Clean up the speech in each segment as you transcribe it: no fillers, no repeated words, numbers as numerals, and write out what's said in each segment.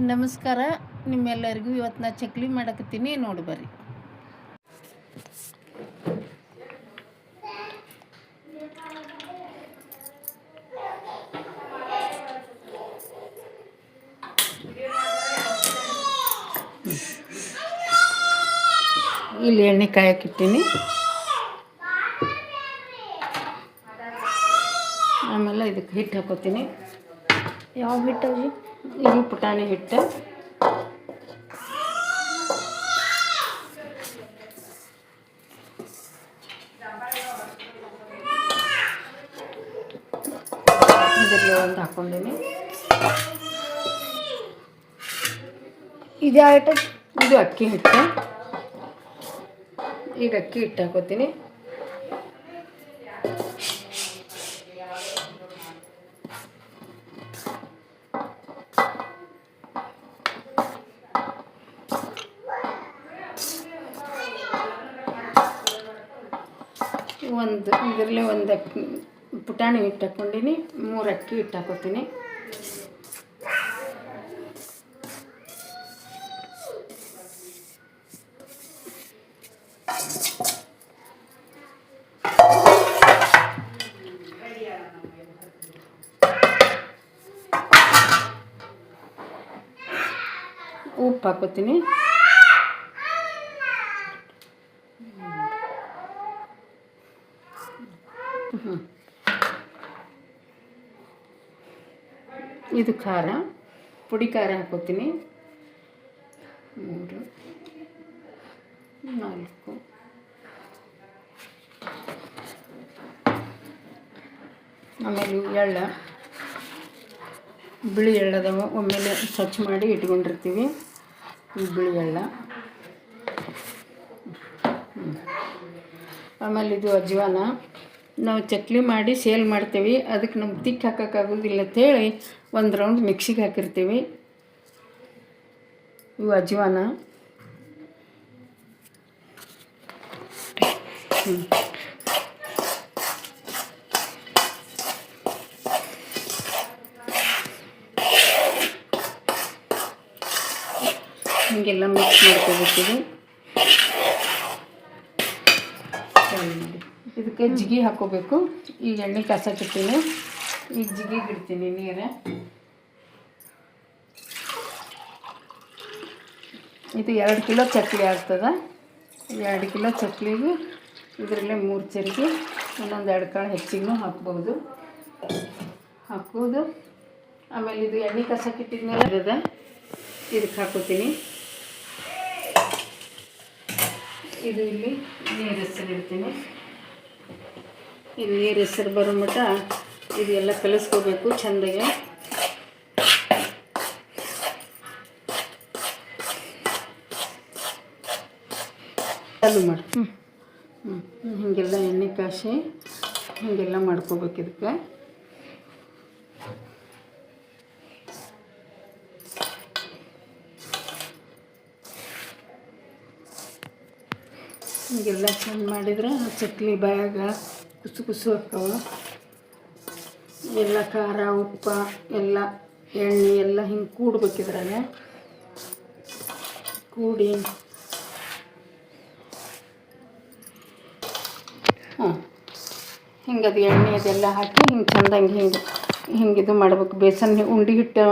ನಮಸ್ಕಾರ. ನಿಮ್ಮೆಲ್ಲರಿಗೂ ಇವತ್ತು ನಾ ಚಕ್ಲಿ ಮಾಡಕತ್ತೀನಿ, ನೋಡಿ ಬರ್ರಿ. ಇಲ್ಲಿ ಎಣ್ಣೆ ಕಾಯಕ್ಕಿಟ್ಟಿನಿ. ಆಮೇಲೆ ಇದಕ್ಕೆ ಹಿಟ್ಟು ಹಾಕೋತೀನಿ. ಯಾವ ಹಿಟ್ಟು? ಇದು ಪುಟಾಣಿ ಹಿಟ್ಟು. ಇದರಲ್ಲಿ ಒಂದು ಹಾಕ್ಕೊಂಡೀನಿ. ಇದು ಯಾವ ಹಿಟ್ಟು? ಇದು ಅಕ್ಕಿ ಹಿಟ್ಟು. ಈಗ ಅಕ್ಕಿ ಹಿಟ್ಟು ಹಾಕೋತೀನಿ. ಇದರಲ್ಲಿ ಒಂದು ಪುಟಾಣಿ ಹಿಟ್ಟು ಹಾಕ್ಕೊಂಡಿನಿ. 3 ಅಕ್ಕಿ ಹಿಟ್ಟು ಹಾಕೋತೀನಿ. ಉಪ್ಪು ಹಾಕೋತೀನಿ. ಇದು ಖಾರ, ಪುಡಿ ಖಾರ ಹಾಕೋತೀನಿ. 3 4. ಆಮೇಲೆ ಎಳ್ಳು, ಬಿಳಿ ಎಳ್ಳದವ ಒಮ್ಮೆಲೆ ಸ್ವಚ್ಛ ಮಾಡಿ ಇಟ್ಕೊಂಡಿರ್ತೀವಿ. ಈ ಬಿಳಿ ಎಳ್ಳು. ಆಮೇಲೆ ಇದು ಅಜ್ವಾನ. ನಾವು ಚಕ್ಲಿ ಮಾಡಿ ಸೇಲ್ ಮಾಡ್ತೀವಿ, ಅದಕ್ಕೆ ನಮ್ಗೆ ತಿಕ್ಕಿ ಹಾಕೋಕ್ಕಾಗೋದಿಲ್ಲ ಅಂತೇಳಿ 1 ರೌಂಡ್ ಮಿಕ್ಸಿಗೆ ಹಾಕಿರ್ತೀವಿ. ಇವು ಅಜ್ವಾನ. ಹೀಗೆಲ್ಲ ಮಿಕ್ಸ್ ಮಾಡ್ಕೋಬೇಕಿದೆ. ಇದಕ್ಕೆ ಜಿಗಿ ಹಾಕೋಬೇಕು. ಈಗ ಎಣ್ಣೆ ಕಾಸಕ್ಕಿಡ್ತೀನಿ. ಈಗ ಜಿಗಿಗೆ ಇಡ್ತೀನಿ ನೀರು. ಇದು 2 ಕಿಲೋ ಚಕ್ಲಿ ಆಗ್ತದೆ. 2 ಕಿಲೋ ಚಕ್ಲಿಗೆ ಇದರಲ್ಲೇ 3 ಚರಿಗೆ, ಇನ್ನೊಂದು 2 ಕಾಳು ಹೆಚ್ಚಿಗೂ ಹಾಕ್ಬೋದು. ಹಾಕೋದು. ಆಮೇಲೆ ಇದು ಎಣ್ಣೆ ಕಾಸಕ್ಕಿಟ್ಟಿದ್ಮೇಲೆ ಅದ ಇದಕ್ಕೆ ಹಾಕೋತೀನಿ. ಇದು ಇಲ್ಲಿ ನೀರು ಹೆಸರು ಇಡ್ತೀನಿ. ಇದು ನೀರು ಹೆಸರು ಬರೋ ಮಟ್ಟ ಇದೆಲ್ಲ ಕಲಿಸ್ಕೋಬೇಕು ಚೆಂದಾಗೆ. ಚಾಲು ಮಾಡಿ. ಹೀಗೆಲ್ಲ ಎಣ್ಣೆ ಕಾಸಿ ಹೀಗೆಲ್ಲ ಮಾಡ್ಕೋಬೇಕು. ಇದಕ್ಕೆ ಹೀಗೆಲ್ಲ ಚೆಂದ ಮಾಡಿದ್ರೆ ಚಕ್ಲಿ ಬಾಯಾಗ ಕುಸು ಕುಸು ಹಾಕವು. ಎಲ್ಲ ಖಾರ ಉಪ್ಪು ಎಲ್ಲ ಎಣ್ಣೆ ಎಲ್ಲ ಹಿಂಗೆ ಕೂಡ್ಬೇಕಿದ್ರಾಗ ಕೂಡಿ ಹಿಂಗೆ ಅದು ಎಣ್ಣೆ ಅದೆಲ್ಲ ಹಾಕಿ ಹಿಂಗೆ ಚೆಂದಂಗೆ ಹಿಂಗೆ ಇದು ಮಾಡ್ಬೇಕು. ಬೇಸನ್ ಉಂಡೆ ಹಿಟ್ಟು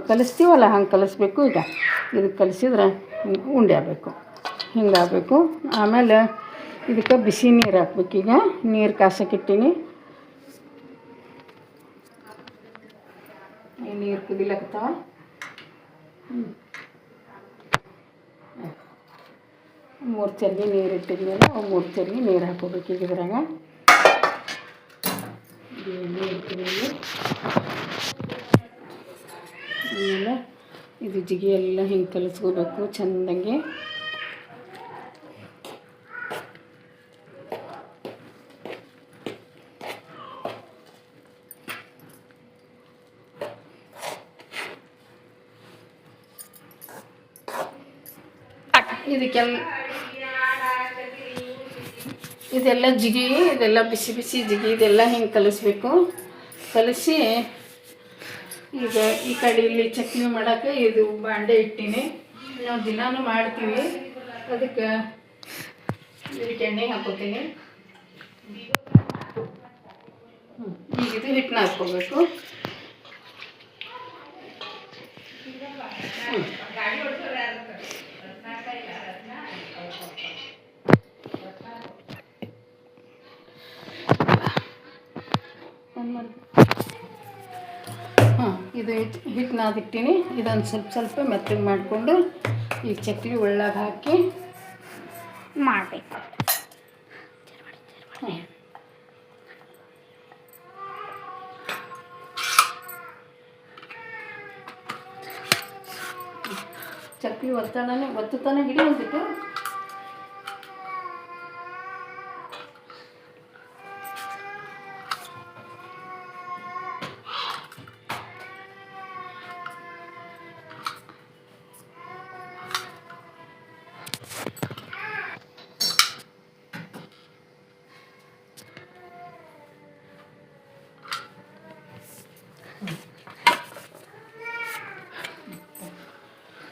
ಕಲಿಸ್ತೀವಲ್ಲ ಹಂಗೆ ಕಲಿಸ್ಬೇಕು. ಈಗ ಇದಕ್ಕೆ ಕಲಿಸಿದ್ರೆ ಉಂಡೆ ಆಗಬೇಕು, ಹಿಂಗಾಗಬೇಕು. ಆಮೇಲೆ ಇದಕ್ಕೆ ಬಿಸಿ ನೀರು ಹಾಕ್ಬೇಕು. ಈಗ ನೀರು ಕಾಸಕ್ಕಿಟ್ಟಿನಿ. ಈ ನೀರು ಕುದಿಲಕ್ಕತ್ತಾವ. 3 ಚರ್ಗಿ ನೀರು ಇಟ್ಟಿದ್ಮೇಲೆ 3 ಚರ್ಗಿ ನೀರು ಹಾಕೋಬೇಕು. ಈಗ ಇದ್ರಾಗ ಆಮೇಲೆ ಇದು ಜಿಗಿ ಎಲ್ಲ ಹಿಂಗೆ ಕಲಿಸ್ಕೋಬೇಕು ಚೆಂದಂಗೆ. ಇದೆಲ್ಲ ಜಿಗಿ, ಇದೆಲ್ಲ ಬಿಸಿ ಬಿಸಿ ಜಿಗಿ, ಇದೆಲ್ಲ ಹಿಂಗೆ ಕಲಿಸ್ಬೇಕು. ಕಲಿಸಿ ಈಗ ಈ ಕಡೆ ಇಲ್ಲಿ ಚಟ್ನಿ ಮಾಡೋಕೆ ಇದು ಬಾಂಡೆ ಇಟ್ಟಿನಿ. ನಾವು ದಿನಾನು ಮಾಡ್ತೀವಿ, ಅದಕ್ಕೆ ಇದಕ್ಕೆ ಎಣ್ಣೆ ಹಾಕೋತೀನಿ. ಈಗ ಇದು ಹಿಟ್ಟನ್ನ ಹಾಕ್ಕೋಬೇಕು. ಇದು ಹಿಟ್ಟನ್ನ ಇಟ್ಟಿನಿ. ಇದೊಂದು ಸ್ವಲ್ಪ ಮೆತ್ತಗೆ ಮಾಡಿಕೊಂಡು ಈ ಚಕ್ಲಿ ಒಳ್ಳಾಗ ಹಾಕಿ ಮಾಡಬೇಕು. ಚಕ್ಲಿ ಒತ್ತುತ್ತಾನೆ ಹಿಡಿಯೋದಿಟ್ಟು.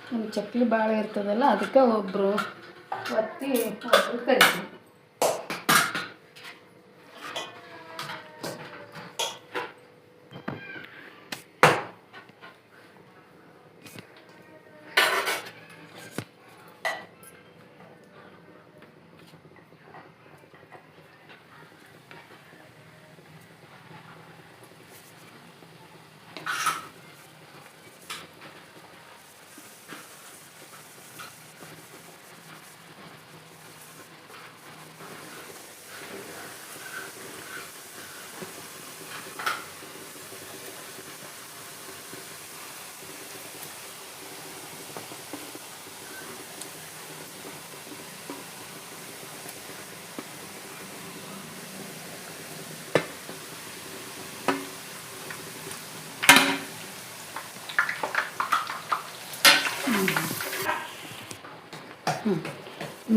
ನಮ್ಮ ಚಕ್ಲಿ ಭಾಳ ಇರ್ತದಲ್ಲ, ಅದಕ್ಕೆ ಒಬ್ಬರು ಒತ್ತಿ ಒಬ್ಬರು ಕರಿತೀವಿ.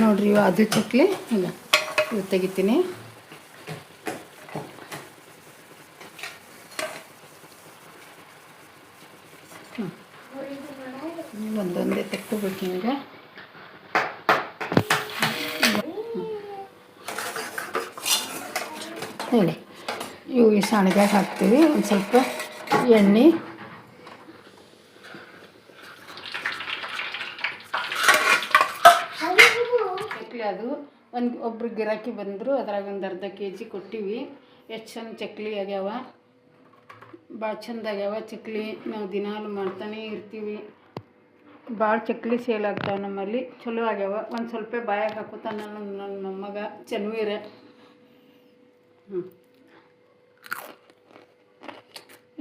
ನೋಡ್ರಿ, ಅದು ಚಕ್ಲಿ ಇಲ್ಲ, ಇದು ತೆಗಿತೀನಿ. ಒಂದೊಂದೇ ತೆಕ್ಕೋಬೇಕು ಹಿಂಗೆ. ಹೇಳಿ, ಇವು ಈ ಸಾಣಿಗೆ ಹಾಕ್ತೀವಿ. ಒಂದು ಸ್ವಲ್ಪ ಎಣ್ಣೆ, ಚಕ್ಲಿ ಅದು ಒಬ್ರು ಗಿರಾಕಿ ಬಂದರು, ಅದ್ರಾಗ ಒಂದು ಅರ್ಧ kg ಕೊಟ್ಟಿವಿ. ಎಷ್ಟು ಚಂದ ಚಕ್ಲಿ ಆಗ್ಯಾವ, ಭಾಳ ಚಂದ ಆಗ್ಯಾವ ಚಕ್ಲಿ. ನಾವು ದಿನಾಲು ಮಾಡ್ತಾನೆ ಇರ್ತೀವಿ. ಭಾಳ ಚಕ್ಲಿ ಸೇಲ್ ಆಗ್ತಾವೆ ನಮ್ಮಲ್ಲಿ, ಚಲೋ ಆಗ್ಯಾವ. ಒಂದು ಸ್ವಲ್ಪ ಬಾಯಾಗ ಹಾಕೋತಾನ ನನ್ನ ಮೊಮ್ಮಗ ಚನ್ವೀರ.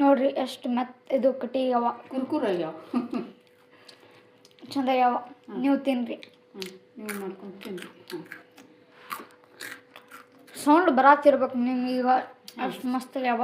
ನೋಡ್ರಿ ಎಷ್ಟು ಇದು ಕಟ್ಟಿಗ್ಯಾವ, ಕುರ್ಕುರ್ ಆಗ್ಯಾವ, ಚಂದ ಆಗ್ಯಾವ. ನೀವು ತಿನ್ರಿ. ನೀವು ಮಾಡ್ಕೊಂಡು ತಿನ್ರಿ. ಸೌಂಡ್ ಬರಾತಿರ್ಬೇಕು ನಿಮ್ಗೆ. ಈಗ ಅಷ್ಟು ಮಸ್ತ್ ಆಗ್ಯಾವ.